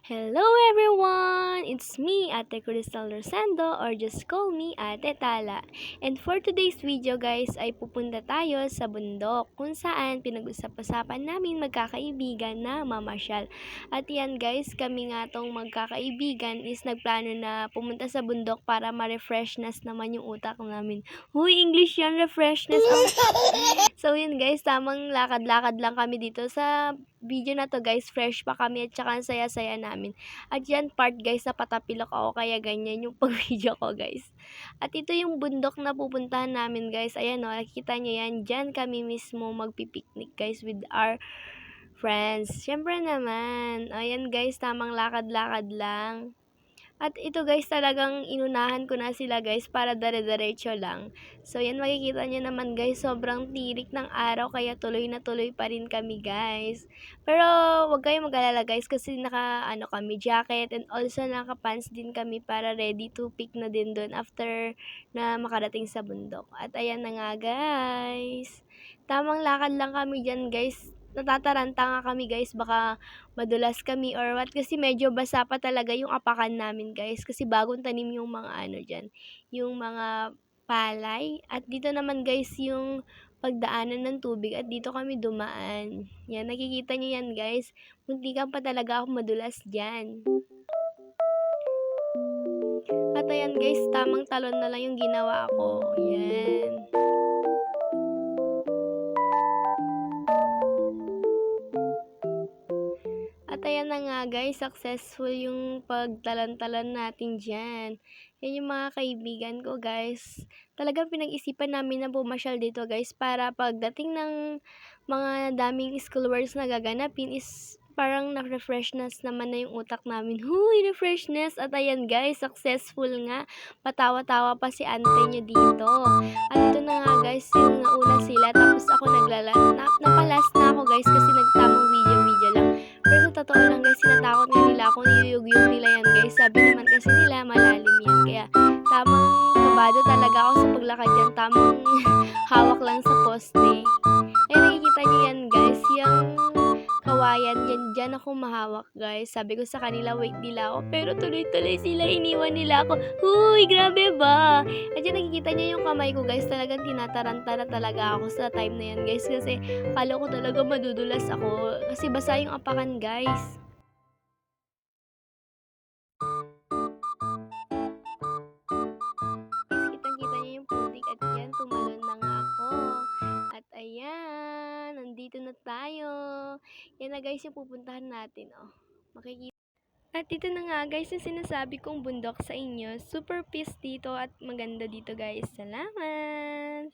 Hello everyone! It's me, Ate Crystal Rosendo, or just call me Ate Tala. And for today's video guys ay pupunta tayo sa bundok kung saan pinag-usap-usapan namin magkakaibigan na mamasyal. At yan guys, kami nga tong magkakaibigan is nagplano na pumunta sa bundok para ma-refreshness naman yung utak namin. Huy, English yan, refreshness. So yun guys, tamang lakad-lakad lang kami dito sa video na to guys, fresh pa kami at saka ang saya-saya namin. At yan part guys, na patapilok ako kaya ganyan yung pag-video ko guys. At ito yung bundok na pupuntahan namin guys. Ayan o, nakikita nyo yan. Dyan kami mismo magpipiknik guys with our friends. Syempre naman. Ayan guys, tamang lakad-lakad lang. At ito guys, talagang inunahan ko na sila guys para dare-diretso lang. So yan, makikita nyo naman guys, sobrang tirik ng araw kaya tuloy na tuloy pa rin kami guys. Pero wag kayong mag-alala guys kasi kami jacket and also naka-pants din kami para ready to pick na din doon after na makarating sa bundok. At ayan na nga guys. Tamang lakad lang kami dyan guys. Natataranta nga kami guys, baka madulas kami or what kasi medyo basa pa talaga yung apakan namin guys kasi bagong tanim yung mga dyan, yung mga palay. At dito naman guys yung pagdaanan ng tubig at dito kami dumaan. Yan, nakikita nyo yan guys. Muntikan pa talaga ako madulas dyan. At ayan guys, tamang talon na lang yung ginawa ko. Yan. At ayan na nga guys, successful yung pagtalan-talan natin dyan. Yan yung mga kaibigan ko guys. Talagang pinag-isipan namin na pumasyal dito guys para pagdating ng mga daming schoolworks na gaganapin is parang na-refreshness naman na yung utak namin. Huy, refreshness! At ayan guys, successful nga. Patawa-tawa pa si ante nyo dito. At ito na nga guys, yung nauna sila. Tapos ako napalas na ako guys kasi nagtamang video-video lang. Pero sa totoo lang guys, sinatakot nga nila ako, niyuyug-yug nila yan guys. Sabi naman kasi nila, malalim yan. Kaya tamang kabado talaga ako sa paglakad yan. Tamang hawak lang sa poste. Eh, nakikita niyo yan guys, yung kawayan yan, dyan ako mahawak guys. Sabi ko sa kanila, wait nila ako. Pero tuloy-tuloy sila, iniwan nila ako. Huy, grabe ba? At dyan nakikita niyo yung kamay ko guys, talagang tinataranta na talaga ako sa time na yan guys. Kasi kala ko talaga madudulas ako. Kasi basa yung apakan guys. Kitang-kita niyo yung putik at yan, tumalon na nga ako. At ayan, nandito na tayo. Yan na guys yung pupuntahan natin, oh. Makikita. At ito na nga guys yung sinasabi kong bundok sa inyo. Super peace dito at maganda dito guys. Salamat!